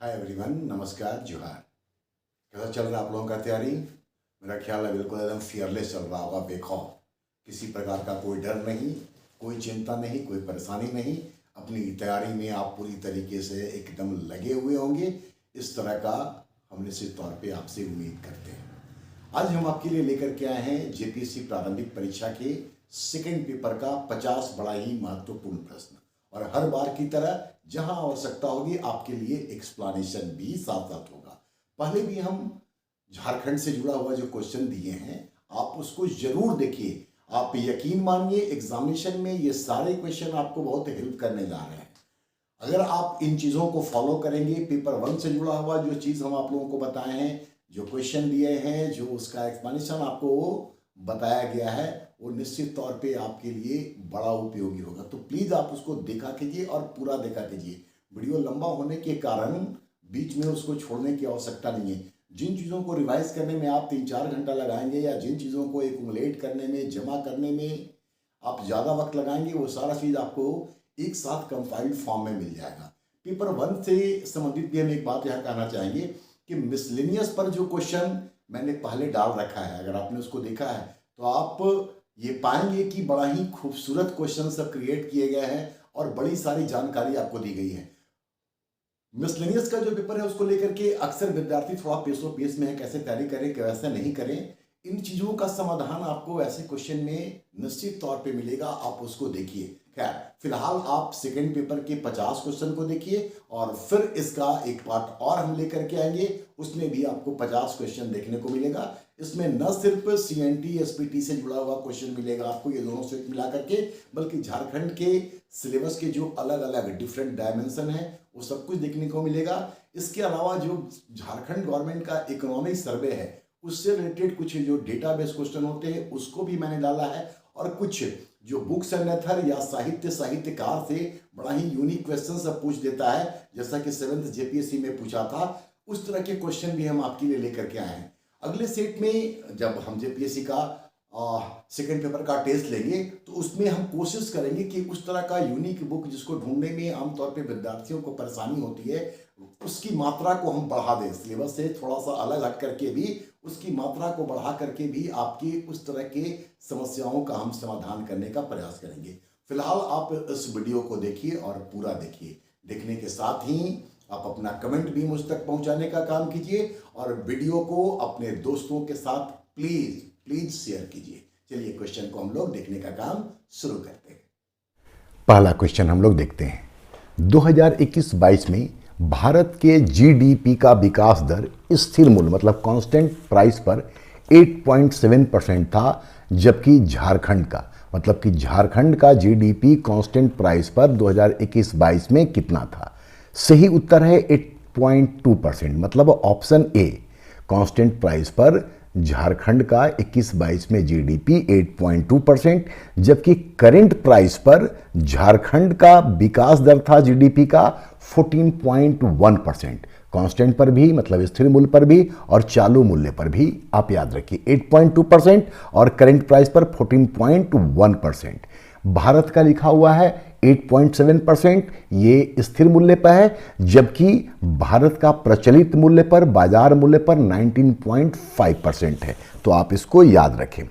Hi everyone, नमस्कार, जोहार। कैसा चल रहा है आप लोगों का तैयारी? मेरा ख्याल है बिल्कुल एकदम फियरलेस चल रहा होगा, बेखौफ, किसी प्रकार का कोई डर नहीं, कोई चिंता नहीं, कोई परेशानी नहीं। अपनी तैयारी में आप पूरी तरीके से एकदम लगे हुए होंगे। इस तरह का हम निश्चित तौर पे आपसे उम्मीद करते हैं। आज हम आपके लिए लेकर के आए हैं जेपीएससी प्रारंभिक परीक्षा के सेकेंड पेपर का 50 बड़ा ही महत्वपूर्ण प्रश्न, और हर बार की तरह जहां आवश्यकता होगी आपके लिए एक्सप्लेनेशन भी साथ साथ होगा। पहले भी हम झारखंड से जुड़ा हुआ जो क्वेश्चन दिए हैं आप उसको जरूर देखिए। आप यकीन मानिए एग्जामिनेशन में ये सारे क्वेश्चन आपको बहुत हेल्प करने जा रहे हैं। अगर आप इन चीज़ों को फॉलो करेंगे, पेपर 1 से जुड़ा हुआ जो चीज़ हम आप लोगों को बताए हैं, जो क्वेश्चन दिए हैं, जो उसका एक्सप्लेनेशन आपको बताया गया है, वो निश्चित तौर पे आपके लिए बड़ा उपयोगी होगा। तो प्लीज़ आप उसको देखा कीजिए और पूरा देखा कीजिए। वीडियो लंबा होने के कारण बीच में उसको छोड़ने की आवश्यकता नहीं है। जिन चीज़ों को रिवाइज करने में आप 3-4 घंटा लगाएंगे या जिन चीज़ों को एक्युमुलेट करने में, जमा करने में आप ज़्यादा वक्त लगाएंगे, वो सारा चीज़ आपको एक साथ कंपाइल्ड फॉर्म में मिल जाएगा। पेपर 1 से संबंधित भी हम एक बात यहाँ कहना चाहेंगे कि मिसलेनियस पर जो क्वेश्चन मैंने पहले डाल रखा है, अगर आपने उसको देखा है तो आप ये पाएंगे कि बड़ा ही खूबसूरत क्वेश्चन सब क्रिएट किए गए हैं और बड़ी सारी जानकारी आपको दी गई है। मिसलेनियस का जो पेपर है उसको लेकर के अक्सर विद्यार्थी थोड़ा पेशो पेश में है, कैसे तैयारी करें कैसे नहीं करें। इन चीज़ों का समाधान आपको ऐसे क्वेश्चन में निश्चित तौर पे मिलेगा, आप उसको देखिए। खैर, फिलहाल आप सेकेंड पेपर के 50 क्वेश्चन को देखिए और फिर इसका एक पार्ट और हम लेकर के आएंगे, उसमें भी आपको 50 क्वेश्चन देखने को मिलेगा। इसमें न सिर्फ सीएनटी एसपीटी से जुड़ा हुआ क्वेश्चन मिलेगा आपको ये दोनों से मिला करके, बल्कि झारखंड के सिलेबस के जो अलग अलग डिफरेंट डायमेंशन है वो सब कुछ देखने को मिलेगा। इसके अलावा जो झारखंड गवर्नमेंट का इकोनॉमिक सर्वे है उससे रिलेटेड कुछ जो डेटाबेस क्वेश्चन होते हैं उसको भी मैंने डाला है, और कुछ जो बुक्स एंड मेथड या साहित्यकार से बड़ा ही यूनिक क्वेश्चन सब पूछ देता है, जैसा कि 7th जेपीएससी में पूछा था, उस तरह के क्वेश्चन भी हम आपके लिए लेकर के आए हैं। अगले सेट में जब हम जेपीएससी का सेकेंड पेपर का टेस्ट लेंगे तो उसमें हम कोशिश करेंगे कि उस तरह का यूनिक बुक जिसको ढूंढने में आमतौर पे विद्यार्थियों को परेशानी होती है उसकी मात्रा को हम बढ़ा दें, सिलेबस से थोड़ा सा अलग हट करके भी उसकी मात्रा को बढ़ा करके भी आपकी उस तरह के समस्याओं का हम समाधान करने का प्रयास करेंगे। फिलहाल आप इस वीडियो को देखिए और पूरा देखिए। देखने के साथ ही आप अपना कमेंट भी मुझ तक पहुंचाने का काम कीजिए और वीडियो को अपने दोस्तों के साथ प्लीज शेयर कीजिए। चलिए क्वेश्चन को हम लोग देखने का काम शुरू करते हैं। पहला क्वेश्चन हम लोग देखते हैं। 2021-22 में भारत के जीडीपी का विकास दर स्थिर मूल्य मतलब कांस्टेंट प्राइस पर 8.7% था, जबकि झारखंड का मतलब कि झारखंड का जीडीपी कांस्टेंट प्राइस पर 2021-22 में कितना था? सही उत्तर है 8.2%, मतलब ऑप्शन ए। कांस्टेंट प्राइस पर झारखंड का 21-22 में जीडीपी 8.2%, जबकि करंट प्राइस पर झारखंड का विकास दर था जीडीपी का 14.1%। कांस्टेंट पर भी मतलब स्थिर मूल्य पर भी और चालू मूल्य पर भी आप याद रखिए 8.2% और करंट प्राइस पर 14.1%। भारत का लिखा हुआ है 8.7%, ये स्थिर मूल्य पर है, जबकि भारत का प्रचलित मूल्य पर बाजार मूल्य पर 19.5% है। तो आप इसको याद रखें।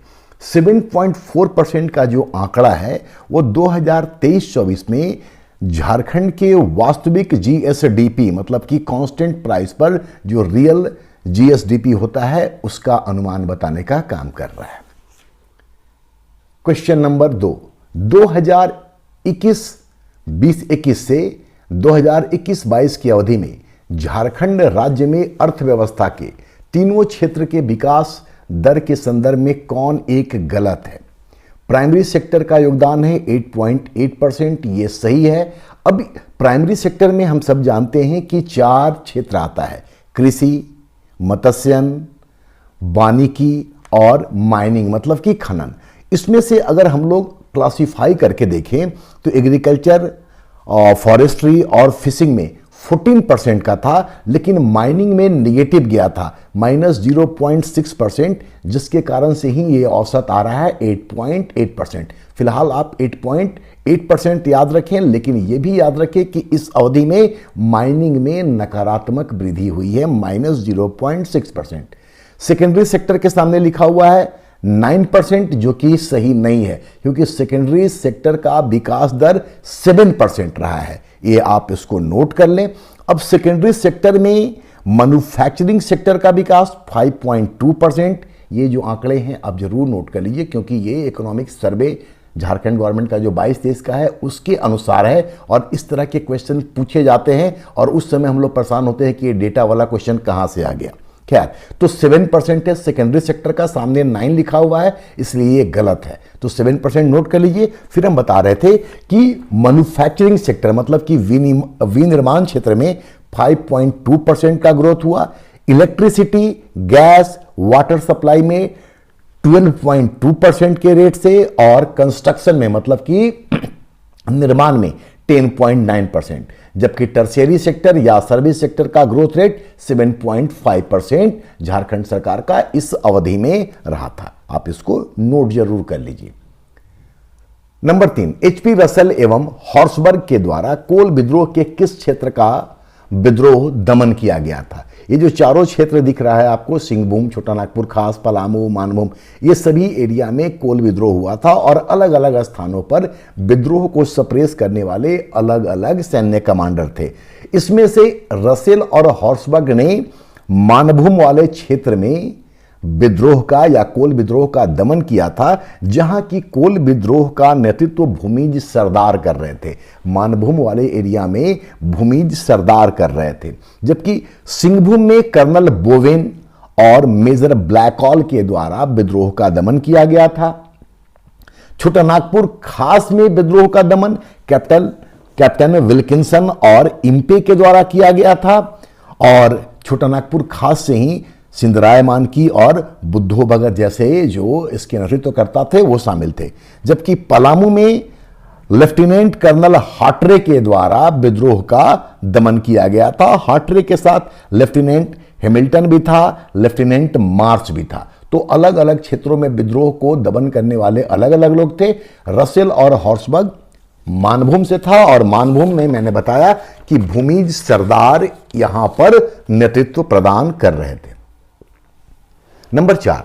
7.4% का जो आंकड़ा है वो 2023-24 में झारखंड के वास्तविक जीएसडीपी मतलब कि कांस्टेंट प्राइस पर जो रियल जीएसडीपी होता है उसका अनुमान बताने का काम कर रहा है। क्वेश्चन नंबर 2, 2021 से 2021-22 की अवधि में झारखंड राज्य में अर्थव्यवस्था के तीनों क्षेत्र के विकास दर के संदर्भ में कौन एक गलत है? प्राइमरी सेक्टर का योगदान है 8.8%, ये सही है। अब प्राइमरी सेक्टर में हम सब जानते हैं कि 4 क्षेत्र आता है, कृषि, मत्स्यन, वानिकी और माइनिंग मतलब कि खनन। इसमें से अगर हम लोग क्लासिफाई करके देखें तो एग्रीकल्चर, फॉरेस्ट्री और फिशिंग में 14% का था, लेकिन माइनिंग में निगेटिव गया था -0.6%, जिसके कारण से ही ये औसत आ रहा है 8.8%। फिलहाल आप 8.8% याद रखें, लेकिन ये भी याद रखें कि इस अवधि में माइनिंग में नकारात्मक वृद्धि हुई है -0.6%। सेकेंडरी सेक्टर के सामने लिखा हुआ है 9%, जो कि सही नहीं है, क्योंकि सेकेंडरी सेक्टर का विकास दर 7% रहा है। ये आप इसको नोट कर लें। अब सेकेंडरी सेक्टर में मैन्युफैक्चरिंग सेक्टर का विकास 5.2%। ये जो आंकड़े हैं आप जरूर नोट कर लीजिए, क्योंकि ये इकोनॉमिक सर्वे झारखंड गवर्नमेंट का जो 22-23 का है उसके अनुसार है, और इस तरह के क्वेश्चन पूछे जाते हैं और उस समय हम लोग परेशान होते हैं कि ये डेटा वाला क्वेश्चन कहां से आ गया। खैर, तो 7% है सेकेंडरी सेक्टर का, सामने 9 लिखा हुआ है, इसलिए ये गलत है। तो 7% नोट कर लीजिए। फिर हम बता रहे थे कि मैन्युफैक्चरिंग सेक्टर मतलब कि विनिर्माण क्षेत्र में 5.2% का ग्रोथ हुआ। इलेक्ट्रिसिटी, गैस, वाटर सप्लाई में 12.2% के रेट से, और कंस्ट्रक्शन में मतलब कि निर्माण में 10.9%, जबकि टर्शियरी सेक्टर या सर्विस सेक्टर का ग्रोथ रेट 7.5% झारखंड सरकार का इस अवधि में रहा था। आप इसको नोट जरूर कर लीजिए। नंबर 3, HP रसेल एवं हॉर्सबर्ग के द्वारा कोल विद्रोह के किस क्षेत्र का विद्रोह दमन किया गया था? ये जो चारों क्षेत्र दिख रहा है आपको, सिंहभूम, छोटा नागपुर खास, पलामू, मानभूम, ये सभी एरिया में कोल विद्रोह हुआ था, और अलग अलग स्थानों पर विद्रोह को सप्रेस करने वाले अलग अलग सैन्य कमांडर थे। इसमें से रसेल और हॉर्सबर्ग ने मानभूम वाले क्षेत्र में विद्रोह का या कोल विद्रोह का दमन किया था, जहां की कोल विद्रोह का नेतृत्व भूमिज सरदार कर रहे थे। मानभूम वाले एरिया में भूमिज सरदार कर रहे थे, जबकि सिंहभूम में कर्नल बोवेन और मेजर ब्लैकऑल के द्वारा विद्रोह का दमन किया गया था। छोटा नागपुर खास में विद्रोह का दमन कैप्टन विल्किंसन और इम्पे के द्वारा किया गया था, और छोटा नागपुर खास से ही सिंधराय मानकी और बुद्धो भगत जैसे जो इसके नेतृत्वकर्ता थे वो शामिल थे। जबकि पलामू में लेफ्टिनेंट कर्नल हाटरे के द्वारा विद्रोह का दमन किया गया था। हाटरे के साथ लेफ्टिनेंट हैमिल्टन भी था, लेफ्टिनेंट मार्च भी था। तो अलग अलग क्षेत्रों में विद्रोह को दमन करने वाले अलग अलग लोग थे। रसेल और हॉर्सबर्ग मानभूम से था, और मानभूम में मैंने बताया कि भूमिज सरदार यहां पर नेतृत्व प्रदान कर रहे थे। नंबर 4,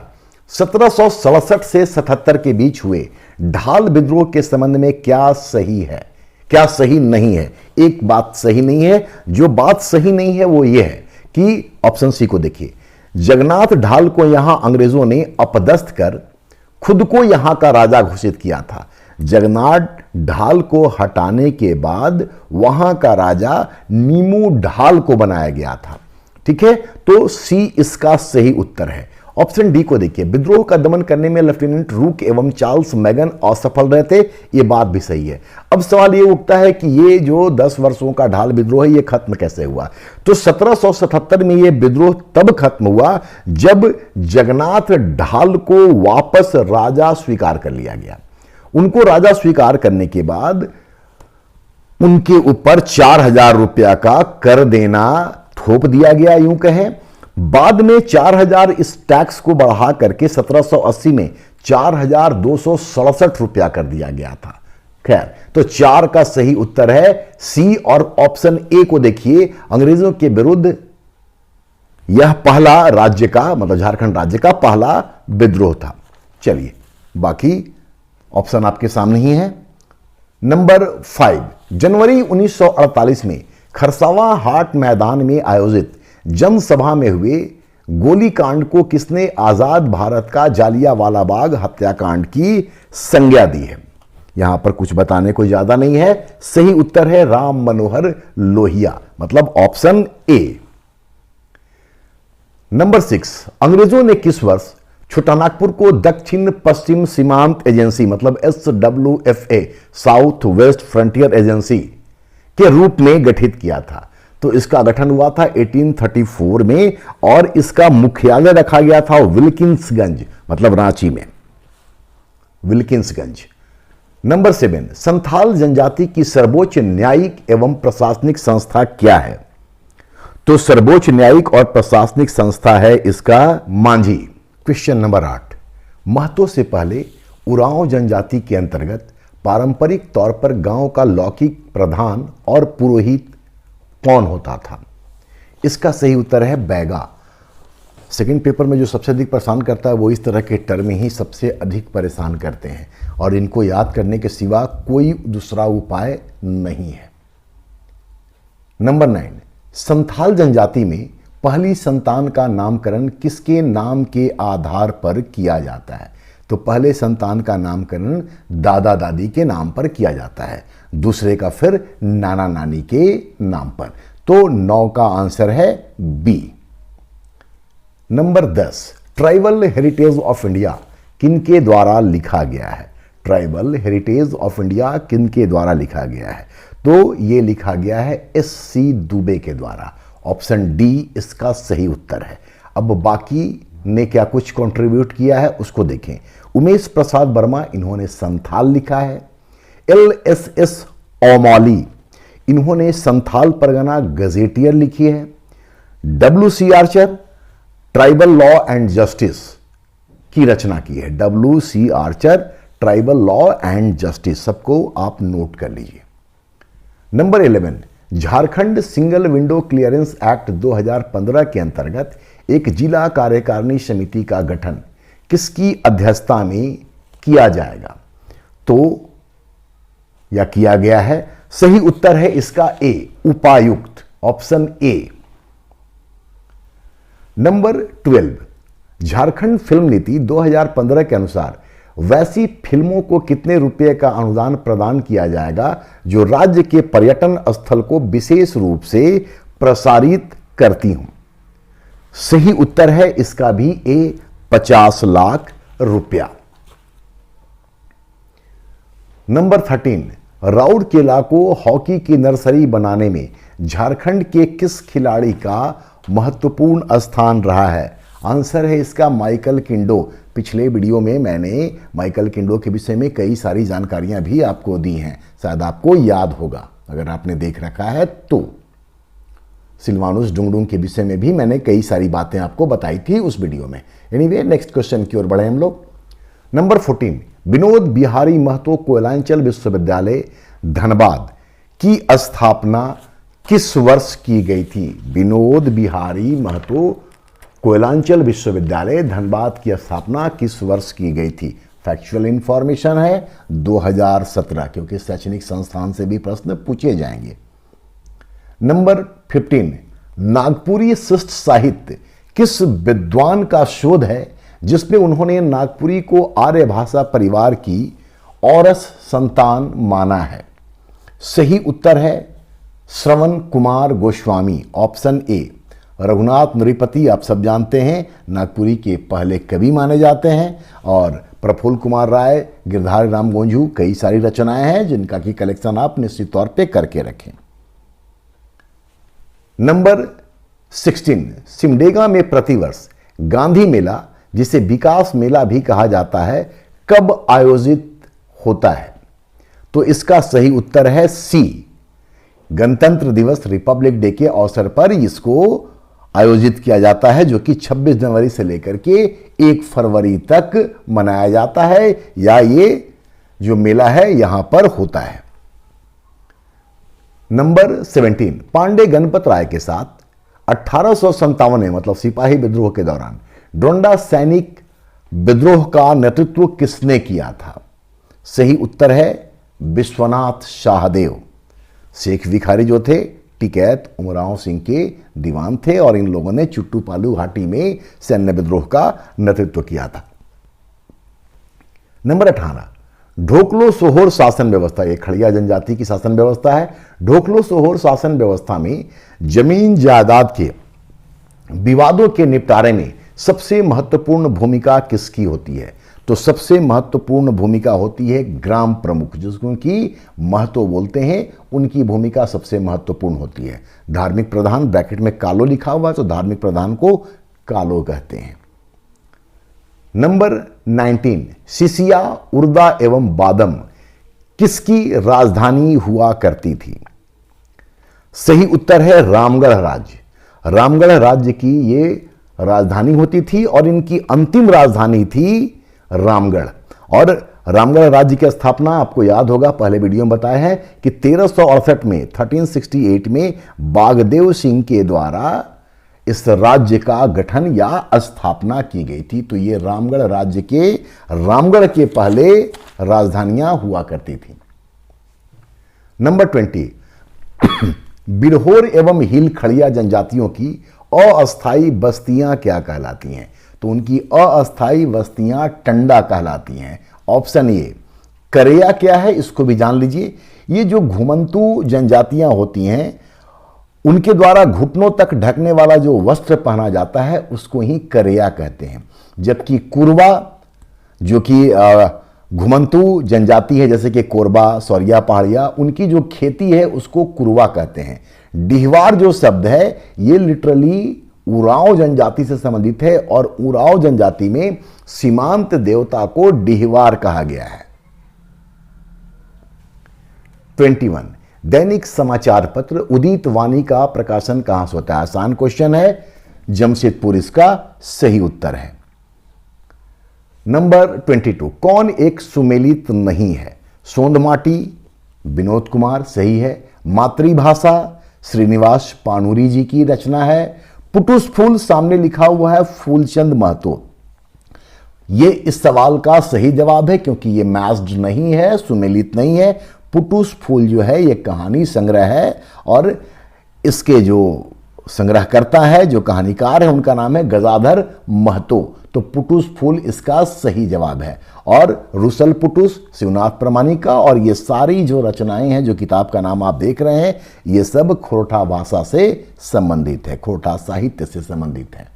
1767 से 77 के बीच हुए ढाल विद्रोह के संबंध में क्या सही है, क्या सही नहीं है? एक बात सही नहीं है। जो बात सही नहीं है वो ये है कि ऑप्शन सी को देखिए, जगन्नाथ ढाल को यहां अंग्रेजों ने अपदस्थ कर खुद को यहां का राजा घोषित किया था। जगन्नाथ ढाल को हटाने के बाद वहां का राजा नीमू ढाल को बनाया गया था। ठीक है, तो सी इसका सही उत्तर है। ऑप्शन डी को देखिए, विद्रोह का दमन करने में लेफ्टिनेंट रूक एवं चार्ल्स मैगन असफल रहे थे। ये बात भी सही है। अब सवाल ये उठता है कि ये जो 10 वर्षों का ढाल विद्रोह है ये खत्म कैसे हुआ? तो 1777 में ये विद्रोह तब खत्म हुआ जब जगन्नाथ ढाल को वापस राजा स्वीकार कर लिया गया। उनको राजा स्वीकार करने के बाद उनके ऊपर 4000 रुपया का कर देना थोप दिया गया, यूं कहें। बाद में 4000 इस टैक्स को बढ़ा करके 1780 में 4267 रुपया कर दिया गया था। खैर, तो 4 का सही उत्तर है सी। और ऑप्शन ए को देखिए, अंग्रेजों के विरुद्ध यह पहला राज्य का मतलब झारखंड राज्य का पहला विद्रोह था। चलिए, बाकी ऑप्शन आपके सामने ही है। नंबर 5, जनवरी 1948 में खरसावा हाट मैदान में आयोजित जनसभा में हुए गोलीकांड को किसने आजाद भारत का जालियांवाला बाग हत्याकांड की संज्ञा दी है? यहां पर कुछ बताने को ज्यादा नहीं है। सही उत्तर है राम मनोहर लोहिया, मतलब ऑप्शन ए। नंबर 6, अंग्रेजों ने किस वर्ष छोटा नागपुर को दक्षिण पश्चिम सीमांत एजेंसी मतलब SWFA south west frontier agency के रूप में गठित किया था? तो इसका गठन हुआ था 1834 में, और इसका मुख्यालय रखा गया था विल्किंसगंज मतलब रांची में, विल्किंसगंज। नंबर 7, संथाल जनजाति की सर्वोच्च न्यायिक एवं प्रशासनिक संस्था क्या है? तो सर्वोच्च न्यायिक और प्रशासनिक संस्था है इसका मांझी। क्वेश्चन नंबर 8, महतो से पहले उरांव जनजाति के अंतर्गत पारंपरिक तौर पर गांव का लौकिक प्रधान और पुरोहित कौन होता था? इसका सही उत्तर है बैगा। सेकंड पेपर में जो सबसे अधिक परेशान करता है वो इस तरह के टर्म ही सबसे अधिक परेशान करते हैं और इनको याद करने के सिवा कोई दूसरा उपाय नहीं है। नंबर 9, संथाल जनजाति में पहली संतान का नामकरण किसके नाम के आधार पर किया जाता है? तो पहले संतान का नामकरण दादा दादी के नाम पर किया जाता है, दूसरे का फिर नाना नानी के नाम पर। तो 9 का आंसर है B. Number 10, tribal heritage of India किनके द्वारा लिखा गया है? ट्राइबल हेरिटेज ऑफ इंडिया किनके द्वारा लिखा गया है? तो ये लिखा गया है एस.सी. दुबे के द्वारा। ऑप्शन डी इसका सही उत्तर है। अब बाकी ने क्या कुछ कंट्रीब्यूट किया है उसको देखें। उमेश प्रसाद वर्मा, इन्होंने संथाल लिखा है। एल.एस.एस. ओमौली, इन्होंने संथाल परगना गजेटियर लिखी है। W C. Archer, tribal law and justice की रचना की है। W C. Archer, tribal law and justice, सबको आप नोट कर लीजिए। Number 11, Jharkhand single window clearance act 2015 के अंतर्गत एक जिला कार्यकारिणी समिति का गठन किसकी अध्यक्षता में किया जाएगा? तो या किया गया है? सही उत्तर है इसका ए, उपायुक्त, option A. Number 12, Jharkhand film नीति 2015 के अनुसार वैसी फिल्मों को कितने रुपए का अनुदान प्रदान किया जाएगा जो राज्य के पर्यटन स्थल को विशेष रूप से प्रसारित करती हूं? सही उत्तर है इसका भी ए, 50 लाख रुपया। नंबर 13, राउरकेला को हॉकी की नर्सरी बनाने में झारखंड के किस खिलाड़ी का महत्वपूर्ण स्थान रहा है? आंसर है इसका माइकल किंडो। पिछले वीडियो में मैंने माइकल किंडो के विषय में कई सारी जानकारियां भी आपको दी हैं, शायद आपको याद होगा अगर आपने देख रखा है तो। सिल्वानुस डुंगडुंग के विषय में भी मैंने कई सारी बातें आपको बताई थी उस वीडियो में। एनीवे, नेक्स्ट क्वेश्चन की ओर बढ़े हम लोग। नंबर 14, विनोद बिहारी महतो कोयलांचल विश्वविद्यालय धनबाद की स्थापना किस वर्ष की गई थी? विनोद बिहारी महतो कोयलांचल विश्वविद्यालय धनबाद की स्थापना किस वर्ष की गई थी? फैक्चुअल इंफॉर्मेशन है 2017, क्योंकि शैक्षणिक संस्थान से भी प्रश्न पूछे जाएंगे। नंबर 15, नागपुरी शिष्ट साहित्य किस विद्वान का शोध है जिसमें उन्होंने नागपुरी को आर्य भाषा परिवार की औरस संतान माना है? सही उत्तर है श्रवण कुमार गोस्वामी, ऑप्शन ए। रघुनाथ नृपति आप सब जानते हैं नागपुरी के पहले कवि माने जाते हैं, और प्रफुल्ल कुमार राय, गिरधारी राम गोंझू, कई सारी रचनाएं हैं जिनका की कलेक्शन आप निश्चित तौर पे करके रखें। नंबर 16, सिमडेगा में प्रतिवर्ष गांधी मेला, जिसे विकास मेला भी कहा जाता है, कब आयोजित होता है? तो इसका सही उत्तर है सी, गणतंत्र दिवस रिपब्लिक डे के अवसर पर इसको आयोजित किया जाता है, जो कि 26 जनवरी से लेकर के 1 फरवरी तक मनाया जाता है, या ये जो मेला है यहां पर होता है। नंबर 17, पांडे गणपत राय के साथ 1857 में मतलब सिपाही विद्रोह के दौरान डोंडा सैनिक विद्रोह का नेतृत्व किसने किया था? सही उत्तर है विश्वनाथ शाहदेव। शेख भिखारी जो थे टिकैत उमराव सिंह के दीवान थे और इन लोगों ने चुट्टूपालू घाटी में सैन्य विद्रोह का नेतृत्व किया था। नंबर 18, ढोकलो सोहोर शासन व्यवस्था, ये खड़िया जनजाति की शासन व्यवस्था है। ढोकलो सोहोर शासन व्यवस्था में जमीन जायदाद के विवादों के निपटारे में सबसे महत्वपूर्ण भूमिका किसकी होती है? तो सबसे महत्वपूर्ण भूमिका होती है ग्राम प्रमुख, जिसको की महतो बोलते हैं, उनकी भूमिका सबसे महत्वपूर्ण होती है। धार्मिक प्रधान, ब्रैकेट में कालो लिखा हुआ है तो धार्मिक प्रधान को कालो कहते हैं। नंबर 19, सिसिया, उर्दा एवं बादम किसकी राजधानी हुआ करती थी? सही उत्तर है रामगढ़ राज्य। रामगढ़ राज्य की ये राजधानी होती थी और इनकी अंतिम राजधानी थी रामगढ़। और रामगढ़ राज्य की स्थापना आपको याद होगा, पहले वीडियो में बताया है कि 1368 में 1368 में बागदेव सिंह के द्वारा इस राज्य का गठन या स्थापना की गई थी। तो ये रामगढ़ राज्य के रामगढ़ के पहले राजधानियां हुआ करती थी। नंबर 20, बिरहोर एवं हिल खड़िया जनजातियों की अस्थायी बस्तियां क्या कहलाती हैं? तो उनकी अस्थायी बस्तियां टंडा कहलाती हैं। Option A. करेया क्या है इसको भी जान लीजिए। ये जो घुमंतू जनजातियां होती हैं उनके द्वारा घुटनों तक ढकने वाला जो वस्त्र पहना जाता है उसको ही करेया कहते हैं। जबकि कुरवा जो कि घुमंतू जनजाति है, जैसे कि कोरबा, सौरिया, पहाड़िया, उनकी जो खेती है उसको कुरवा कहते हैं। डिहवार जो शब्द है ये लिटरली उरांव जनजाति से संबंधित है और उरांव जनजाति में सीमांत देवता को डिहवार कहा गया है। 21, दैनिक समाचार पत्र उदित वाणी का प्रकाशन कहां से होता है? आसान क्वेश्चन है, जमशेदपुर इसका सही उत्तर है। नंबर 22, कौन एक सुमेलित नहीं है? सोंदमाटी, विनोद कुमार सही है। मातृभाषा श्रीनिवास पाणुरी जी की रचना है। पुटुस फूल सामने लिखा हुआ है फूलचंद महतो। ये इस सवाल का सही जवाब है क्योंकि ये मैच्ड नहीं है, सुमेलित नहीं है। पुटुस फूल जो है ये कहानी संग्रह है और इसके जो संग्रहकर्ता है, जो कहानीकार है, उनका नाम है गजाधर महतो। तो पुटुस फूल इसका सही जवाब है। और रुसल पुटुस, शिवनाथ प्रमाणिका और ये सारी जो रचनाएं हैं, जो किताब का नाम आप देख रहे हैं, ये सब खोरठा भाषा से संबंधित है, खोरठा साहित्य से संबंधित है।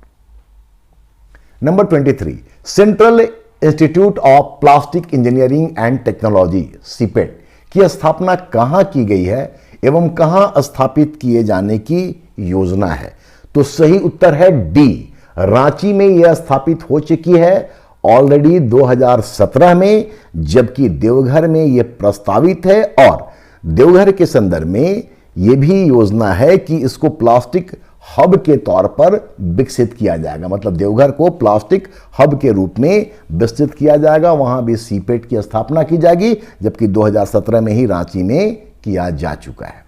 Number 23, central institute of plastic engineering and technology CIPET की स्थापना कहां की गई है एवं कहां स्थापित किए जाने की योजना है? तो सही उत्तर है डी, रांची में यह स्थापित हो चुकी है ऑलरेडी 2017 में, जबकि देवघर में यह प्रस्तावित है और देवघर के संदर्भ में यह भी योजना है कि इसको प्लास्टिक हब के तौर पर विकसित किया जाएगा। मतलब देवघर को प्लास्टिक हब के रूप में विकसित किया जाएगा, वहां भी सीपेट की स्थापना की जाएगी, जबकि 2017 में ही रांची में किया जा चुका है।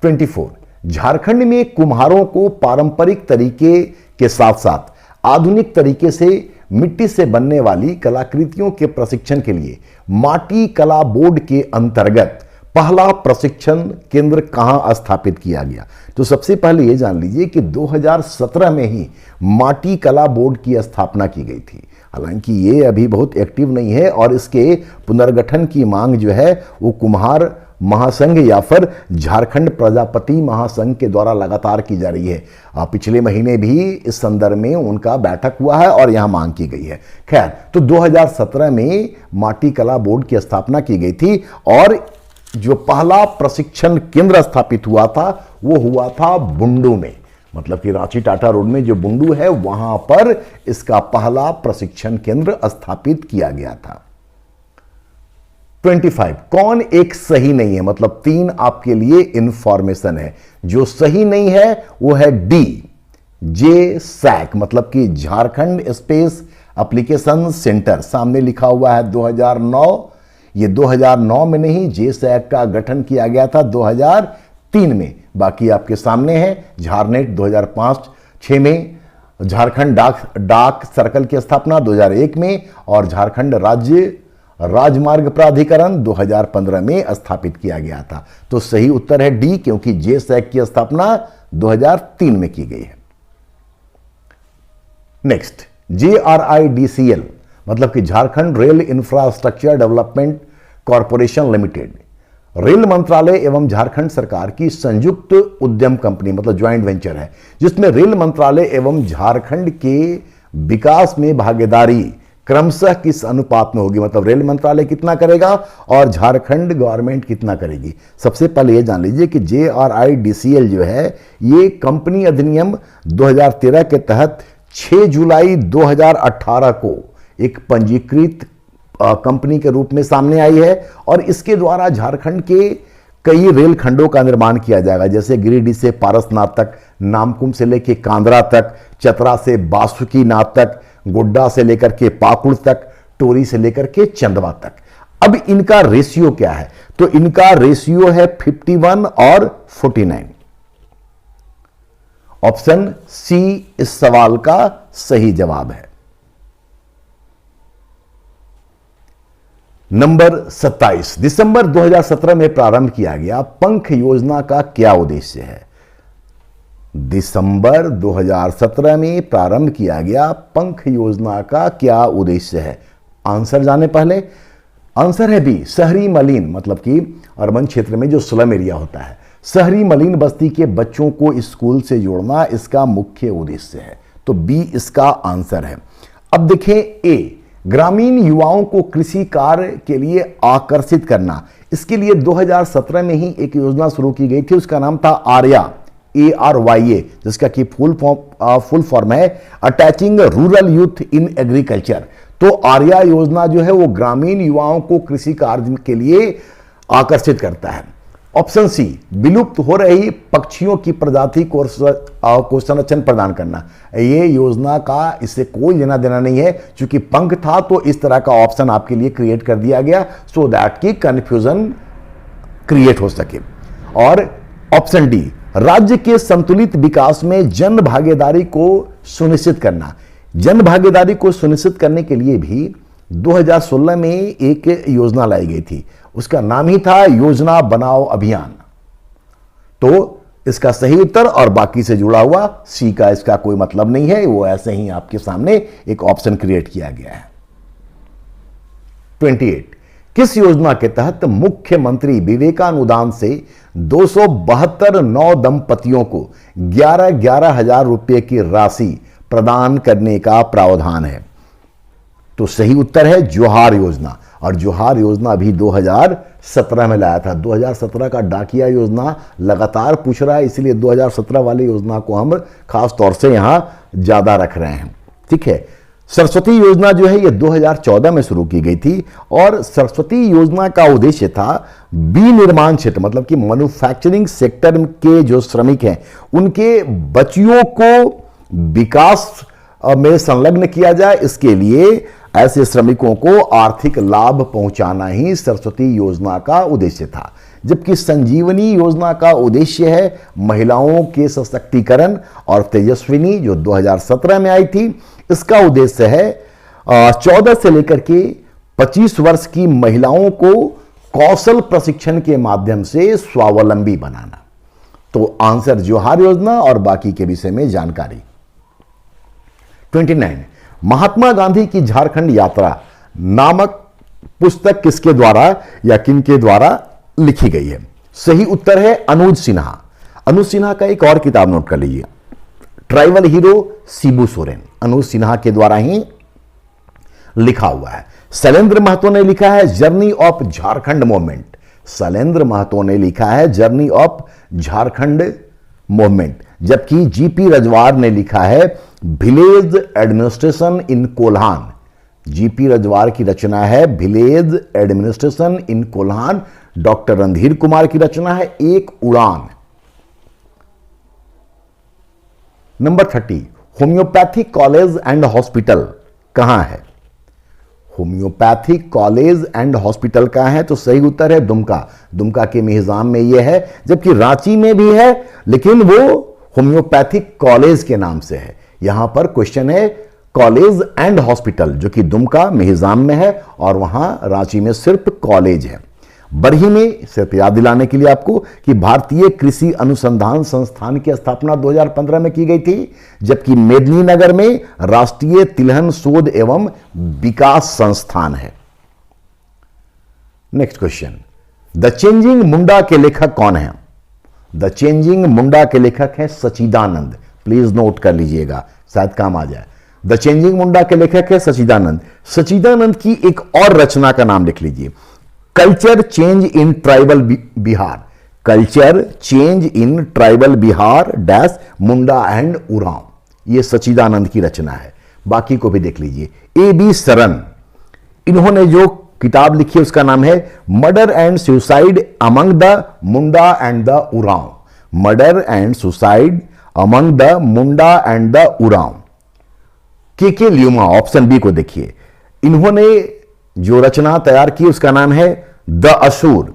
24, झारखंड में कुम्हारों को पारंपरिक तरीके के साथ साथ आधुनिक तरीके से मिट्टी से बनने वाली कलाकृतियों के प्रशिक्षण के लिए माटी कला बोर्ड के अंतर्गत पहला प्रशिक्षण केंद्र कहां स्थापित किया गया? तो सबसे पहले यह जान लीजिए कि 2017 में ही माटी कला बोर्ड की स्थापना की गई थी। हालांकि ये अभी बहुत एक्टिव नहीं है और इसके पुनर्गठन की मांग जो है वो कुम्हार महासंघ या फिर झारखंड प्रजापति महासंघ के द्वारा लगातार की जा रही है। पिछले महीने भी इस संदर्भ में उनका बैठक हुआ है और यहां मांग की गई है। खैर, तो 2017 में माटी कला बोर्ड की स्थापना की गई थी और जो पहला प्रशिक्षण केंद्र स्थापित हुआ था वो हुआ था बुंडू में, मतलब कि रांची टाटा रोड में जो बुंडू है वहां पर इसका पहला प्रशिक्षण केंद्र स्थापित किया गया था। 25, कौन एक सही नहीं है? मतलब 3 आपके लिए इंफॉर्मेशन है। जो सही नहीं है वो है डी, जे सैक, मतलब कि झारखंड स्पेस एप्लीकेशन सेंटर। सामने लिखा हुआ है 2009, ये 2009 में नहीं, जे सैक का गठन किया गया था 2003 में। बाकी आपके सामने है झारनेट 2005-6 में, झारखंड डाक सर्कल की स्थापना 2001 में और झारखंड राज्य राजमार्ग प्राधिकरण 2015 में स्थापित किया गया था। तो सही उत्तर है डी, क्योंकि जे सैक की स्थापना 2003 में की गई है। नेक्स्ट, JRIDCL मतलब कि Jharkhand rail infrastructure development corporation limited rail मंत्रालय एवं झारखंड सरकार की संयुक्त उद्यम कंपनी, मतलब ज्वाइंट वेंचर है, जिसमें रेल मंत्रालय एवं झारखंड के विकास में भागीदारी क्रमशः किस अनुपात में होगी? मतलब रेल मंत्रालय कितना करेगा और झारखंड गवर्नमेंट कितना करेगी? सबसे पहले ये जान लीजिए कि JRIDCL जो है ये कंपनी अधिनियम 2013 के तहत 6 जुलाई 2018 को एक पंजीकृत कंपनी के रूप में सामने आई है और इसके द्वारा झारखंड के कई रेल खंडों का निर्माण किया जाएगा, जैसे गिरिडीह से पारसनाथ तक, नामकुम से लेकर कांद्रा तक, चतरा से बासुकीनाथ तक, गोड्डा से लेकर के पाकुड़ तक, टोरी से लेकर के चंदवा तक। अब इनका रेशियो क्या है? तो इनका रेशियो है 51 और 49। ऑप्शन सी इस सवाल का सही जवाब है। नंबर 27, दिसंबर 2017 में प्रारंभ किया गया पंख योजना का क्या उद्देश्य है? दिसंबर 2017 में प्रारंभ किया गया पंख योजना का क्या उद्देश्य है? आंसर जाने पहले, आंसर है बी, शहरी मलिन, मतलब कि अर्बन क्षेत्र में जो स्लम एरिया होता है, शहरी मलिन बस्ती के बच्चों को स्कूल से जोड़ना इसका मुख्य उद्देश्य है। तो बी इसका आंसर है। अब देखें ए, ग्रामीण युवाओं को कृषि कार्य के लिए आकर्षित करना, इसके लिए 2017 में ही एक योजना शुरू की गई थी, उसका नाम था आर्या, ARYA, जिसका कि फुल फॉर्म है attaching rural youth in agriculture. तो आर्या योजना जो है वो ग्रामीण युवाओं को कृषि कार्य के लिए आकर्षित करता है। ऑप्शन सी, विलुप्त हो रही पक्षियों की प्रजाति को संरक्षण प्रदान करना, ये योजना का इससे कोई लेना देना नहीं है, क्योंकि पंख था तो इस तरह का ऑप्शन आपके लिए क्रिएट कर दिया गया सो दैट की कंफ्यूजन क्रिएट हो सके। और ऑप्शन डी, राज्य के संतुलित विकास में जन भागीदारी को सुनिश्चित करना, जन भागीदारी को सुनिश्चित करने के लिए भी 2016 में एक योजना लाई गई थी, उसका नाम ही था योजना बनाओ अभियान। तो इसका सही उत्तर और बाकी से जुड़ा हुआ सी का इसका कोई मतलब नहीं है, वो ऐसे ही आपके सामने एक ऑप्शन क्रिएट किया गया है। 28, किस योजना के तहत मुख्यमंत्री विवेकानुदान से 272 नौ दंपतियों को 11,11 हजार रुपए की राशि प्रदान करने का प्रावधान है? तो सही उत्तर है जोहार योजना, और जोहार योजना भी 2017 में लाया था। 2017 का डाकिया योजना लगातार पूछ रहा है, इसलिए 2017 वाली योजना को हम खास तौर से यहां ज्यादा रख रहे हैं। ठीक है, सरस्वती योजना जो है ये 2014 में शुरू की गई थी, और सरस्वती योजना का उद्देश्य था विनिर्माण क्षेत्र, मतलब कि मैन्युफैक्चरिंग सेक्टर के जो श्रमिक हैं उनके बच्चियों को विकास में संलग्न किया जाए, इसके लिए ऐसे श्रमिकों को आर्थिक लाभ पहुंचाना ही सरस्वती योजना का उद्देश्य था। जबकि संजीवनी योजना का उद्देश्य है महिलाओं के सशक्तिकरण, और तेजस्विनी जो 2017 में आई थी इसका उद्देश्य है 14 से लेकर के 25 वर्ष की महिलाओं को कौशल प्रशिक्षण के माध्यम से स्वावलंबी बनाना। तो आंसर जोहार योजना और बाकी के विषय में जानकारी। 29, महात्मा गांधी की झारखंड यात्रा नामक पुस्तक किसके द्वारा या किन के द्वारा लिखी गई है? सही उत्तर है अनुज सिन्हा। अनुज सिन्हा का एक और किताब नोट कर लीजिए, ट्राइबल हीरो शिबू सोरेन, अनुज सिन्हा के द्वारा ही लिखा हुआ है। शैलेंद्र महतो ने लिखा है journey of Jharkhand movement, Shailendra Mahato ने लिखा है जर्नी ऑफ झारखंड मूवमेंट, जबकि जीपी रजवार ने लिखा है village administration in Kolhan. GP Rajwar की रचना है village administration in Kolhan, doctor Randhir Kumar की रचना है Ek Udaan. Number 30, homeopathic college and hospital कहां है? होम्योपैथिक कॉलेज एंड हॉस्पिटल कहां है? तो सही उत्तर है दुमका, दुमका के मिहिजाम में यह है, जबकि रांची में भी है लेकिन वो होम्योपैथिक कॉलेज के नाम से है। यहां पर क्वेश्चन है कॉलेज एंड हॉस्पिटल, जो कि दुमका मिहिजाम में है, और वहां रांची में सिर्फ कॉलेज है। बरही में सिर्फ याद दिलाने के लिए आपको कि भारतीय कृषि अनुसंधान संस्थान की स्थापना 2015 में की गई थी, जबकि मेदिनीनगर में राष्ट्रीय तिलहन शोध एवं विकास संस्थान है। नेक्स्ट क्वेश्चन, द चेंजिंग मुंडा के लेखक कौन है? द चेंजिंग मुंडा के लेखक है सचिदानंद, प्लीज नोट कर लीजिएगा, शायद काम आ जाए। द चेंजिंग मुंडा के लेखक है सचिदानंद। सचिदानंद की एक और रचना का नाम लिख लीजिए, culture change in tribal Bihar, culture change in tribal Bihar dash Munda and Oraon. यह सचिदानंद की रचना है। बाकी को भी देख लीजिए। ए बी सरन, इन्होंने जो किताब लिखी है, उसका नाम है murder and suicide among the Munda and the Oraon. Murder and suicide among the Munda and the Oraon. के ल्यूमा, ऑप्शन बी को देखिए। इन्होंने जो रचना तैयार की उसका नाम है द असुर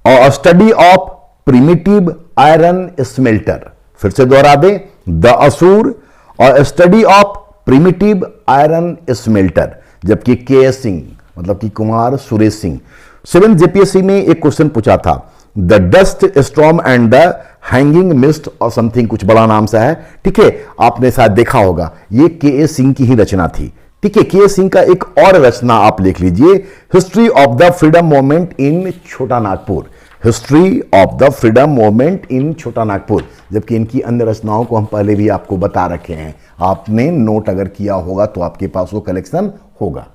और study of primitive iron smelter. फिर से दोहरा दें, द असुर और study of primitive iron smelter. जबकि के सिंह मतलब कि कुमार सुरेश सिंह 7th जेपीएससी में एक क्वेश्चन पूछा था, the dust storm and the hanging mist और समथिंग, कुछ बड़ा नाम सा है, ठीक है, आपने शायद देखा होगा। ये के सिंह की ही रचना थी, ठीक है। के सिंह का एक और रचना आप लिख लीजिए, history of the freedom movement in Chota Nagpur. History of the freedom movement in Chota Nagpur. जबकि इनकी अन्य रचनाओं को हम पहले भी आपको बता रखे हैं, आपने नोट अगर किया होगा तो आपके पास वो कलेक्शन होगा।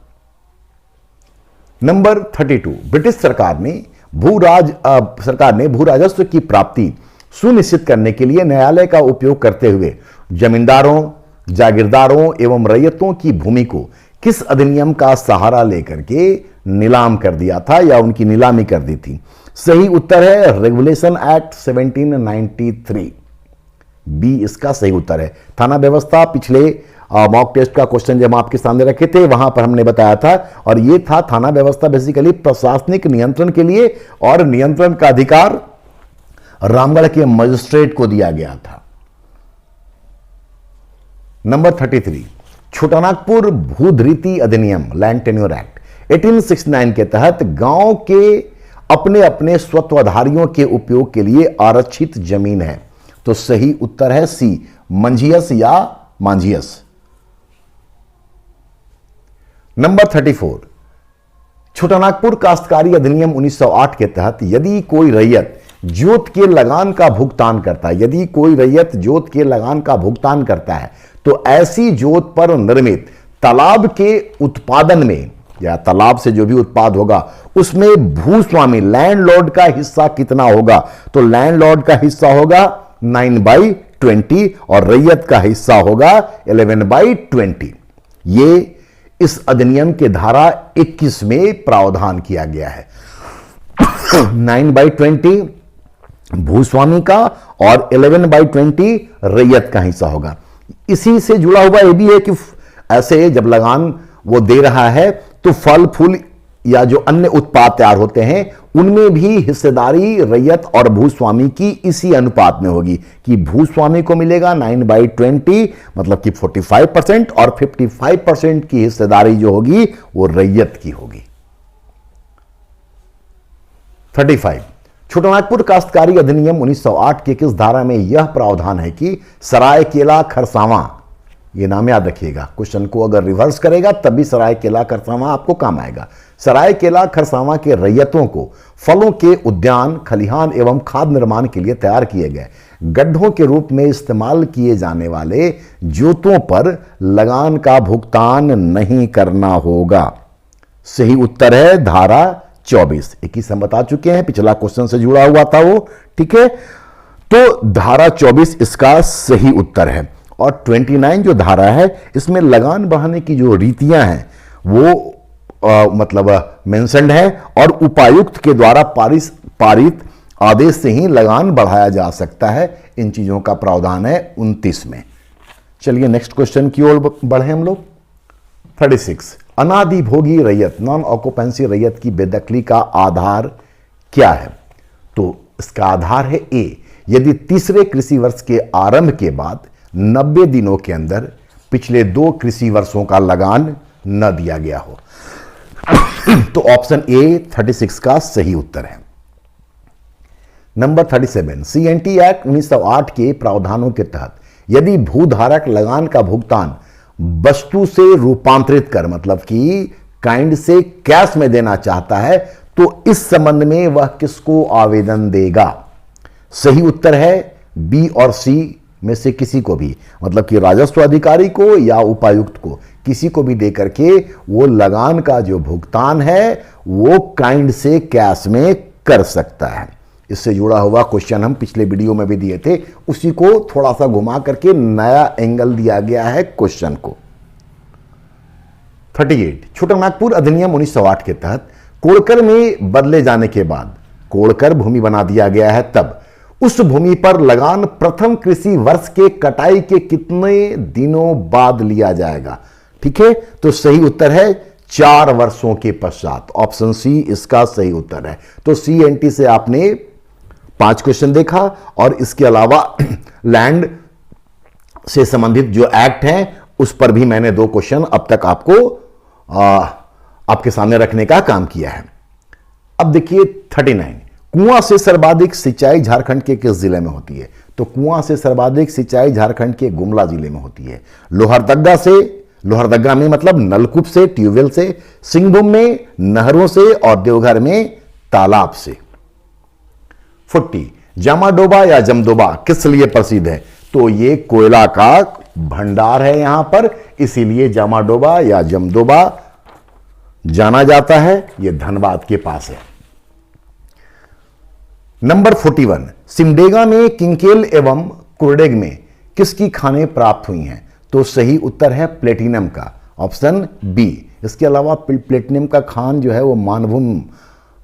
नंबर 32, ब्रिटिश सरकार ने भू राजस्व की प्राप्ति सुनिश्चित करने के लिए न्यायालय का उपयोग करते हुए जमींदारों, जागीरदारों एवं रैयतों की भूमि को किस अधिनियम का सहारा लेकर के नीलाम कर दिया था या उनकी नीलामी कर दी थी? सही उत्तर है रेगुलेशन एक्ट 1793। बी इसका सही उत्तर है। थाना व्यवस्था पिछले मॉक टेस्ट का क्वेश्चन जब आपके सामने रखे थे वहां पर हमने बताया था, और यह था थाना व्यवस्था बेसिकली प्रशासनिक नियंत्रण के लिए, और नियंत्रण का अधिकार रामगढ़ के मजिस्ट्रेट को दिया गया था। नंबर 33, छोटानागपुर भूधृति अधिनियम लैंड टेन्योर एक्ट 1869 के तहत गांव के अपने अपने स्वत्वाधारियों के उपयोग के लिए आरक्षित जमीन है। तो सही उत्तर है सी, मंझियस या मांझियस। नंबर 34, छोटानागपुर काश्तकारी अधिनियम 1908 के तहत यदि कोई रैयत जोत के लगान का भुगतान करता है, यदि कोई रैयत जोत के लगान का भुगतान करता है तो ऐसी जोत पर निर्मित तालाब के उत्पादन में या तालाब से जो भी उत्पाद होगा उसमें भूस्वामी लैंडलॉर्ड का हिस्सा कितना होगा? तो लैंडलॉर्ड का हिस्सा होगा 9/20 और रैयत का हिस्सा होगा 11/20। ये इस अधिनियम के धारा 21 में प्रावधान किया गया है। 9/20 भूस्वामी का और 11/20 रैयत का हिस्सा होगा। इसी से जुड़ा हुआ यह भी है कि ऐसे जब लगान वो दे रहा है तो फल फूल या जो अन्य उत्पाद तैयार होते हैं उनमें भी हिस्सेदारी रैयत और भूस्वामी की इसी अनुपात में होगी कि भूस्वामी को मिलेगा 9/20 मतलब कि 45% और 55% की हिस्सेदारी जो होगी वो रैयत की होगी। 35, छोटानागपुर काश्तकारी अधिनियम 1908 के किस धारा में यह प्रावधान है कि सरायकेला खरसावां, ये नाम याद रखिएगा, क्वेश्चन को अगर रिवर्स करेगा तब भी सरायकेला खरसावां आपको काम आएगा। सरायकेला खरसावां के रैयतों को फलों के उद्यान, खलिहान एवं खाद निर्माण के लिए तैयार किए गए गड्ढों के रूप में इस्तेमाल किए जाने वाले जोतों पर लगान का भुगतान नहीं करना होगा। सही उत्तर है धारा 24। 21 हम बता चुके हैं, पिछला क्वेश्चन से जुड़ा हुआ था वो, ठीक है। तो धारा 24 इसका सही उत्तर है। और 29 जो धारा है इसमें लगान बढ़ाने की जो रीतियां हैं वो मतलब मेंशन्ड है और उपायुक्त के द्वारा पारित आदेश से ही लगान बढ़ाया जा सकता है। इन चीजों का प्रावधान है 29 में। चलिए नेक्स्ट क्वेश्चन की ओर बढ़े हम लोग। 36, अनाधिभोगी रैयत नॉन ऑक्युपेंसी रैयत की बेदखली का आधार क्या है? तो इसका आधार है ए, यदि तीसरे कृषि वर्ष के आरंभ के बाद 90 दिनों के अंदर पिछले 2 कृषि वर्षों का लगान न दिया गया हो। तो ऑप्शन ए 36 का सही उत्तर है। नंबर 37, सीएनटी एक्ट 1908 के प्रावधानों के तहत यदि भूधारक लगान का भुगतान वस्तु से रूपांतरित कर मतलब कि काइंड से कैश में देना चाहता है तो इस संबंध में वह किसको आवेदन देगा? सही उत्तर है बी और सी में से किसी को भी, मतलब कि राजस्व अधिकारी को या उपायुक्त को, किसी को भी देकर के वो लगान का जो भुगतान है वो काइंड से कैश में कर सकता है। इससे जुड़ा हुआ क्वेश्चन हम पिछले वीडियो में भी दिए थे, उसी को थोड़ा सा घुमा करके नया एंगल दिया गया है क्वेश्चन को। 38 छोटानागपुर अधिनियम 1908 के तहत कोड़कर में बदले जाने के बाद कोड़कर भूमि बना दिया गया है, तब उस भूमि पर लगान प्रथम कृषि वर्ष के कटाई के कितने दिनों बाद लिया जाएगा? ठीक है, तो सही उत्तर है 4 वर्षों के पश्चात। ऑप्शन सी इसका सही उत्तर है। तो CNT से आपने 5 क्वेश्चन देखा और इसके अलावा लैंड से संबंधित जो एक्ट है उस पर भी मैंने 2 क्वेश्चन अब तक आपको आपके सामने रखने का काम किया है। अब देखिए 39 कुआं से सर्वाधिक सिंचाई झारखंड के किस जिले में होती है? तो कुआं से सर्वाधिक सिंचाई झारखंड के गुमला जिले में होती है। लोहरदगा में मतलब नलकूप से, ट्यूबवेल से, सिंहभूम में नहरों से और देवघर में तालाब से। 40 जामाडोबा या जमदोबा किस लिए प्रसिद्ध है? तो ये कोयला का भंडार है यहां पर, इसीलिए जामाडोबा या जमदोबा जाना जाता है। यह धनबाद के पास है। नंबर 41 सिमडेगा में किंकेल एवं कुर्डेग में किसकी खानें प्राप्त हुई हैं? तो सही उत्तर है प्लेटिनम का, ऑप्शन बी। इसके अलावा प्लेटिनम का खान जो है वो मानभूम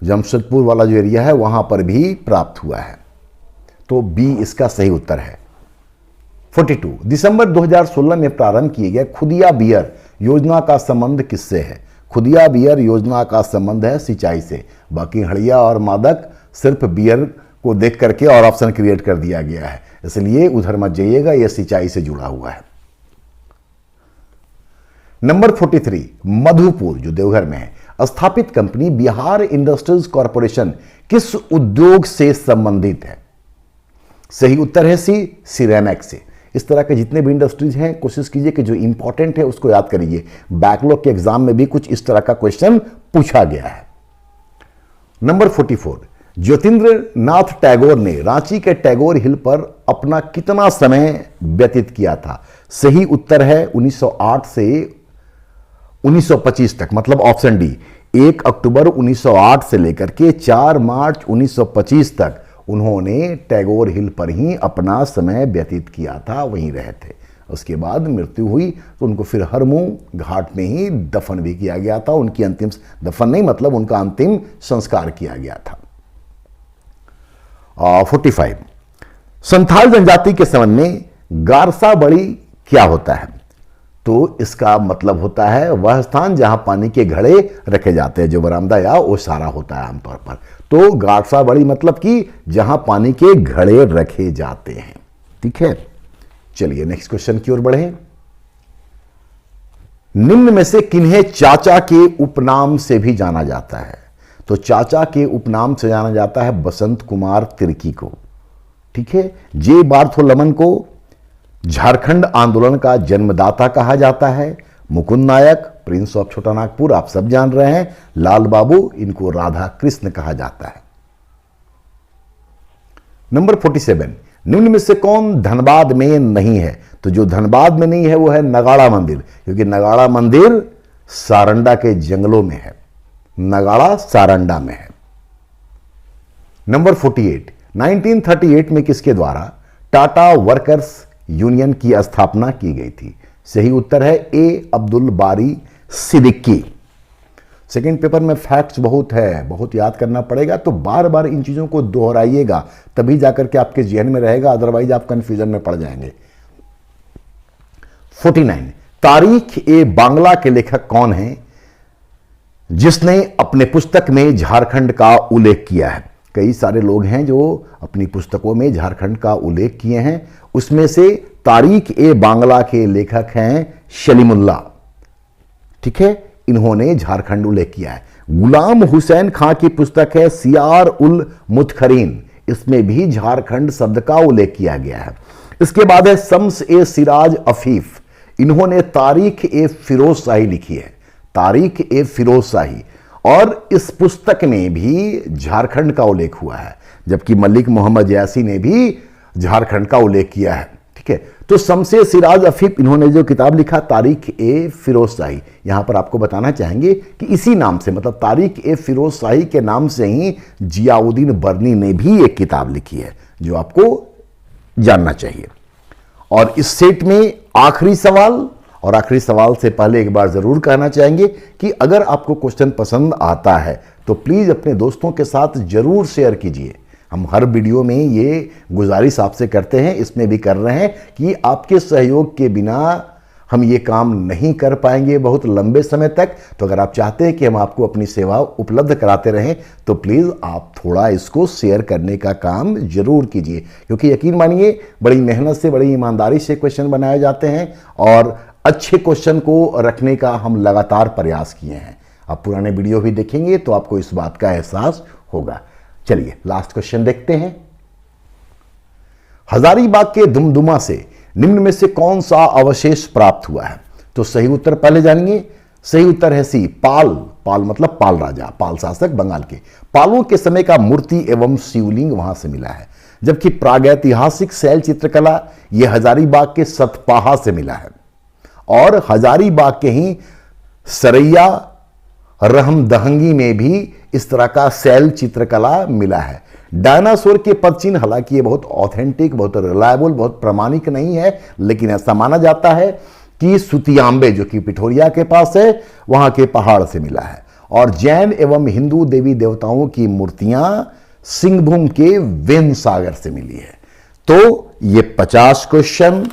जमशेदपुर वाला जो एरिया है वहां पर भी प्राप्त हुआ है, तो बी इसका सही उत्तर है। 42 दिसंबर 2016 में प्रारंभ किए गए खुदिया बियर योजना का संबंध किससे है? खुदिया बियर योजना का संबंध है सिंचाई से। बाकी हड़िया और मादक सिर्फ बियर को देख करके और ऑप्शन क्रिएट कर दिया गया है, इसलिए उधर मत जाइएगा, यह सिंचाई से जुड़ा हुआ है। नंबर 43 मधुपुर जो देवघर में है स्थापित कंपनी बिहार इंडस्ट्रीज कॉरपोरेशन किस उद्योग से संबंधित है? सही उत्तर है सी, सिरेमिक से। इस तरह के जितने भी इंडस्ट्रीज हैं कोशिश कीजिए कि जो इंपॉर्टेंट है उसको याद करिए। बैकलॉग के एग्जाम में भी कुछ इस तरह का क्वेश्चन पूछा गया है। नंबर 44 ज्योतिन्द्र नाथ टैगोर ने रांची के टैगोर हिल पर अपना कितना समय व्यतीत किया था? सही उत्तर है 1908 से 1925 तक, मतलब ऑप्शन डी। 1 अक्टूबर 1908 से लेकर के 4 मार्च 1925 तक उन्होंने टैगोर हिल पर ही अपना समय व्यतीत किया था, वहीं रहे थे। उसके बाद मृत्यु हुई तो उनको फिर हरमू घाट में ही दफन भी किया गया था। उनकी अंतिम दफन नहीं, मतलब उनका अंतिम संस्कार किया गया था। 45 संथाल जनजाति के संबंध में गारसा बड़ी क्या होता है? तो इसका मतलब होता है वह स्थान जहां पानी के घड़े रखे जाते हैं, जो बरामदा या ओसारा होता है आमतौर पर। तो गारसा बड़ी मतलब कि जहां पानी के घड़े रखे जाते हैं। ठीक है, चलिए नेक्स्ट क्वेश्चन की ओर बढ़े। निम्न में से किन्हें चाचा के उपनाम से भी जाना जाता है? तो चाचा के उपनाम से जाना जाता है बसंत कुमार तिर्की को। ठीक है, जे बार्थोलमन को झारखंड आंदोलन का जन्मदाता कहा जाता है। मुकुंद नायक प्रिंस ऑफ छोटानागपुर आप सब जान रहे हैं। लाल बाबू इनको राधा कृष्ण कहा जाता है। नंबर 47 निम्न में से कौन धनबाद में नहीं है? तो जो धनबाद में नहीं है वो है नगाड़ा मंदिर, क्योंकि नगाड़ा मंदिर सारंडा के जंगलों में है। नगाड़ा सारंडा में है। नंबर 48 1938 में किसके द्वारा टाटा वर्कर्स यूनियन की स्थापना की गई थी? सही उत्तर है ए अब्दुल बारी सिद्दीकी। सेकंड पेपर में फैक्ट्स बहुत है, बहुत याद करना पड़ेगा, तो बार बार इन चीजों को दोहराइएगा तभी जाकर के आपके जहन में रहेगा, अदरवाइज आप कंफ्यूजन में पड़ जाएंगे। 49 तारीख ए बांग्ला के लेखक कौन है जिसने अपने पुस्तक में झारखंड का उल्लेख किया है? कई सारे लोग हैं जो अपनी पुस्तकों में झारखंड का उल्लेख किए हैं, उसमें से तारीख ए बांग्ला के लेखक हैं सलीमुल्लाह। ठीक है, इन्होंने झारखंड उल्लेख किया है। गुलाम हुसैन खां की पुस्तक है सियार उल मुतखरीन, इसमें भी झारखंड शब्द का उल्लेख किया गया है। इसके बाद है शम्स ए सिराज अफीफ, इन्होंने तारीख ए फिरोज शाही लिखी है, तारीख ए फिरोज शाही, और इस पुस्तक में भी झारखंड का उल्लेख हुआ है, जबकि मलिक मोहम्मद यासी ने भी झारखंड का उल्लेख किया है। ठीक है, तो शम्से सिराज अफीफ इन्होंने जो किताब लिखा तारीख ए फिरोज शाही, यहां पर आपको बताना चाहेंगे कि इसी नाम से, मतलब तारीख ए फिरोज शाही के नाम से ही जियाउद्दीन बर्नी ने भी एक किताब लिखी है, जो आपको जानना चाहिए। और इस सेट में आखिरी सवाल और आखिरी सवाल से पहले एक बार ज़रूर कहना चाहेंगे कि अगर आपको क्वेश्चन पसंद आता है तो प्लीज़ अपने दोस्तों के साथ ज़रूर शेयर कीजिए। हम हर वीडियो में ये गुजारिश आपसे करते हैं, इसमें भी कर रहे हैं कि आपके सहयोग के बिना हम ये काम नहीं कर पाएंगे बहुत लंबे समय तक। तो अगर आप चाहते हैं कि हम आपको अपनी सेवा उपलब्ध कराते रहें तो प्लीज़ आप थोड़ा इसको शेयर करने का काम जरूर कीजिए, क्योंकि यकीन मानिए बड़ी मेहनत से, बड़ी ईमानदारी से क्वेश्चन बनाए जाते हैं और अच्छे क्वेश्चन को रखने का हम लगातार प्रयास किए हैं। आप पुराने वीडियो भी देखेंगे तो आपको इस बात का एहसास होगा। चलिए लास्ट क्वेश्चन देखते हैं। हजारीबाग के दुमदुमा से निम्न में से कौन सा अवशेष प्राप्त हुआ है? तो सही उत्तर पहले जानिए। सही उत्तर है सी, पाल। पाल मतलब पाल राजा, पाल शासक बंगाल के। पालों के समय का मूर्ति एवं शिवलिंग वहां से मिला है, जबकि प्रागैतिहासिक शैल चित्रकला यह हजारीबाग के सतपाहा से मिला है और हजारीबाग के ही सरैया रहमदहंगी में भी इस तरह का शैल चित्रकला मिला है। डायनासोर के पदचिन्ह, हालांकि ये बहुत ऑथेंटिक, बहुत रिलायबल, बहुत प्रामाणिक नहीं है, लेकिन ऐसा माना जाता है कि सुतियांबे जो कि पिठोरिया के पास है वहां के पहाड़ से मिला है। और जैन एवं हिंदू देवी देवताओं की मूर्तियां सिंहभूम के वेन सागर से मिली है। तो ये 50 क्वेश्चन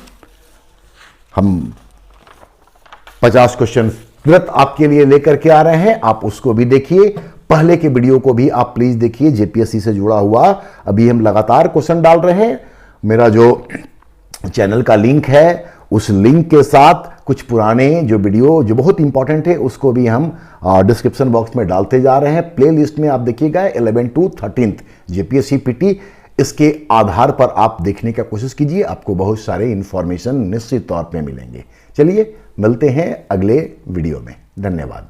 हम 50 क्वेश्चन तुरंत आपके लिए लेकर के आ रहे हैं। आप उसको भी देखिए, पहले के वीडियो को भी आप प्लीज देखिए, जेपीएससी से जुड़ा हुआ अभी हम लगातार क्वेश्चन डाल रहे हैं। मेरा जो चैनल का लिंक है उस लिंक के साथ कुछ पुराने जो वीडियो जो बहुत इंपॉर्टेंट है उसको भी हम डिस्क्रिप्शन बॉक्स में डालते जा रहे हैं। प्ले लिस्ट में आप देखिएगा 11 to 13 जेपीएससी पीटी, इसके आधार पर आप देखने का कोशिश कीजिए, आपको बहुत सारे इंफॉर्मेशन निश्चित तौर पे मिलेंगे। चलिए मिलते हैं अगले वीडियो में। धन्यवाद।